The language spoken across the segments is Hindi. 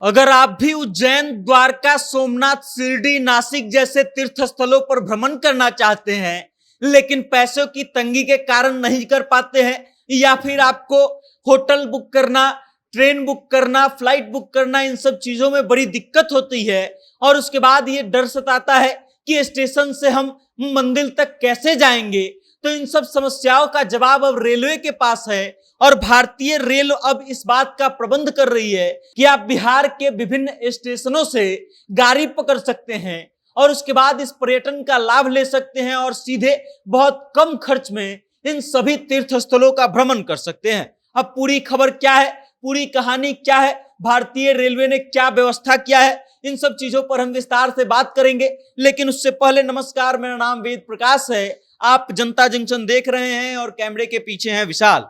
अगर आप भी उज्जैन, द्वारका, सोमनाथ, शिरडी, नासिक जैसे तीर्थ स्थलों पर भ्रमण करना चाहते हैं, लेकिन पैसों की तंगी के कारण नहीं कर पाते हैं, या फिर आपको होटल बुक करना, ट्रेन बुक करना, फ्लाइट बुक करना, इन सब चीजों में बड़ी दिक्कत होती है, और उसके बाद ये डर सताता है कि स्टेशन से हम मंदिर तक कैसे जाएंगे, तो इन सब समस्याओं का जवाब अब रेलवे के पास है। और भारतीय रेल अब इस बात का प्रबंध कर रही है कि आप बिहार के विभिन्न स्टेशनों से गाड़ी पकड़ सकते हैं और उसके बाद इस पर्यटन का लाभ ले सकते हैं और सीधे बहुत कम खर्च में इन सभी तीर्थ स्थलों का भ्रमण कर सकते हैं। अब पूरी खबर क्या है, पूरी कहानी क्या है, भारतीय रेलवे ने क्या व्यवस्था किया है, इन सब चीजों पर हम विस्तार से बात करेंगे। लेकिन उससे पहले नमस्कार, मेरा नाम वेद प्रकाश है, आप जनता जंक्शन देख रहे हैं और कैमरे के पीछे हैं विशाल।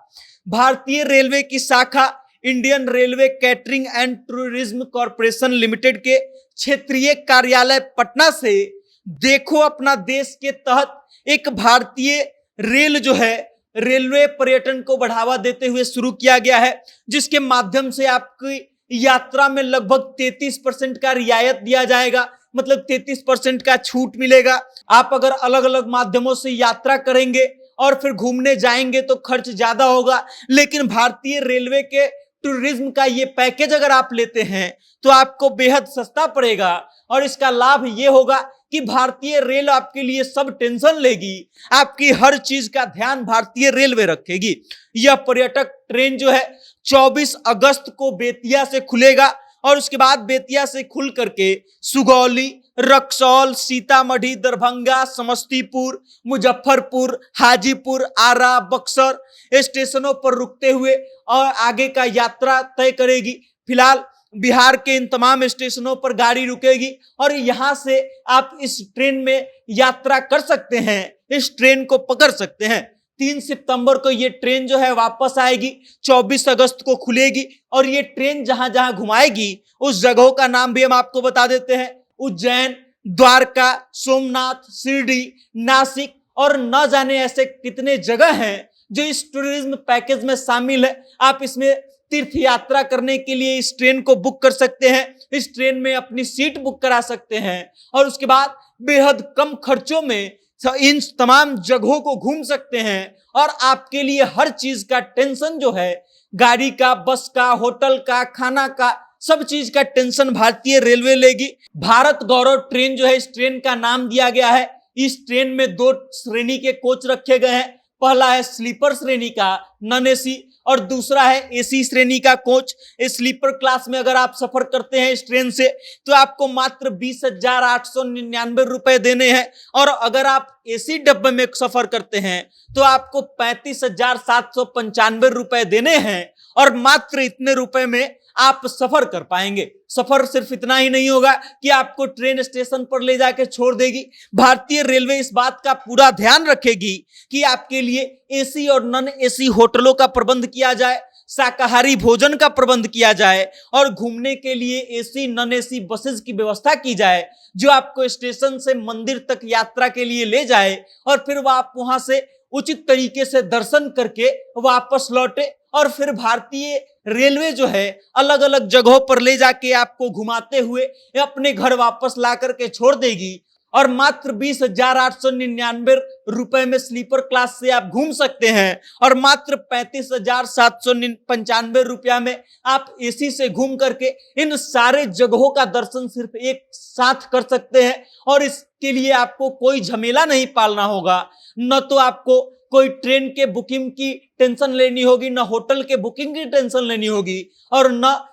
भारतीय रेलवे की शाखा Indian railway catering and tourism corporation limited के क्षेत्रीय कार्यालय पटना से देखो अपना देश के तहत एक भारतीय रेल जो है रेलवे पर्यटन को बढ़ावा देते हुए शुरू किया गया है, जिसके माध्यम से आपकी यात्रा में लगभग 33% का रियायत दिया जाएगा, मतलब 33% का छूट मिलेगा। आप अगर अलग अलग माध्यमों से यात्रा करेंगे और फिर घूमने जाएंगे तो खर्च ज्यादा होगा, लेकिन भारतीय रेलवे के टूरिज्म का ये पैकेज अगर आप लेते हैं तो आपको बेहद सस्ता पड़ेगा। और इसका लाभ ये होगा कि भारतीय रेल आपके लिए सब टेंशन लेगी, आपकी हर चीज का ध्यान भारतीय रेलवे रखेगी। यह पर्यटक ट्रेन जो है 24 अगस्त को बेतिया से खुलेगा और उसके बाद बेतिया से खुल करके सुगौली, रक्सौल, सीतामढ़ी, दरभंगा, समस्तीपुर, मुजफ्फरपुर, हाजीपुर, आरा, बक्सर स्टेशनों पर रुकते हुए और आगे का यात्रा तय करेगी। फिलहाल बिहार के इन तमाम स्टेशनों पर गाड़ी रुकेगी और यहां से आप इस ट्रेन में यात्रा कर सकते हैं, इस ट्रेन को पकड़ सकते हैं। 3 सितंबर को ये ट्रेन जो है वापस आएगी, 24 अगस्त को खुलेगी और ये ट्रेन जहां जहां घुमाएगी उस जगहों का नाम भी हम आपको बता देते हैं। उज्जैन, द्वारका, सोमनाथ, शिरडी, नासिक और न जाने ऐसे कितने जगह हैं जो इस टूरिज्म पैकेज में शामिल है। आप इसमें तीर्थ यात्रा करने के लिए इस ट्रेन को बुक कर सकते हैं, इस ट्रेन में अपनी सीट बुक करा सकते हैं और उसके बाद बेहद कम खर्चों में इन तमाम जगहों को घूम सकते हैं। और आपके लिए हर चीज का टेंशन जो है, गाड़ी का, बस का, होटल का, खाना का, सब चीज का टेंशन भारतीय रेलवे लेगी। भारत गौरव ट्रेन जो है, इस ट्रेन का नाम दिया गया है। इस ट्रेन में 2 श्रेणी के कोच रखे गए हैं। पहला है स्लीपर श्रेणी का नॉन एसी और दूसरा है एसी श्रेणी का कोच। स्लीपर क्लास में अगर आप सफर करते हैं इस ट्रेन से तो आपको मात्र 20,899 रुपए देने हैं, और अगर आप एसी डब्बे में सफर करते हैं तो आपको 35,795 रुपए देने हैं और मात्र इतने रुपए में आप सफर कर पाएंगे। सफर सिर्फ इतना ही नहीं होगा कि आपको ट्रेन स्टेशन पर ले जाके छोड़ देगी, भारतीय रेलवे इस बात का पूरा ध्यान रखेगी कि आपके लिए एसी और नॉन एसी होटलों का प्रबंध किया जाए, शाकाहारी भोजन का प्रबंध किया जाए और घूमने के लिए एसी नॉन एसी बसेस की व्यवस्था की जाए जो आपको स्टेशन से मंदिर तक यात्रा के लिए ले जाए और फिर आप वहां से उचित तरीके से दर्शन करके वापस लौटे। और फिर भारतीय रेलवे जो है अलग अलग जगहों पर ले जाके आपको घुमाते हुए अपने घर वापस ला करके छोड़ देगी और मात्र 20,899 रुपए में स्लीपर क्लास से आप घूम सकते हैं और मात्र 35,795 रुपया में आप एसी से घूम करके इन सारे जगहों का दर्शन सिर्फ एक साथ कर सकते हैं। और इसके लिए आपको कोई झमेला नहीं पालना होगा, न तो आपको कोई ट्रेन के बुकिंग की टेंशन लेनी होगी, न होटल के बुकिंग की टेंशन लेनी होगी और न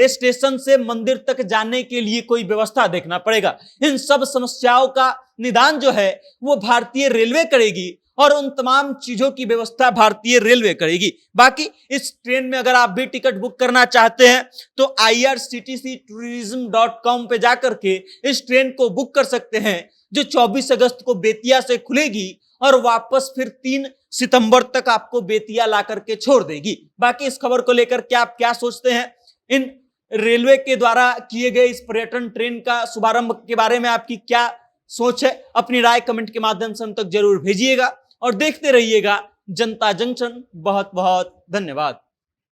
स्टेशन से मंदिर तक जाने के लिए कोई व्यवस्था देखना पड़ेगा। इन सब समस्याओं का निदान जो है वो भारतीय रेलवे करेगी और उन तमाम चीजों की व्यवस्था भारतीय रेलवे करेगी। बाकी इस ट्रेन में अगर आप भी टिकट बुक करना चाहते हैं तो irctctourism.com पे जाकर के इस ट्रेन को बुक कर सकते हैं जो 24 अगस्त को बेतिया से खुलेगी और वापस फिर 3 सितंबर तक आपको बेतिया ला करके छोड़ देगी। बाकी इस खबर को लेकर क्या आप क्या सोचते हैं, इन रेलवे के द्वारा किए गए इस पर्यटन ट्रेन का शुभारंभ के बारे में आपकी क्या सोच है, अपनी राय कमेंट के माध्यम से हम तक जरूर भेजिएगा और देखते रहिएगा जनता जंक्शन। बहुत बहुत धन्यवाद।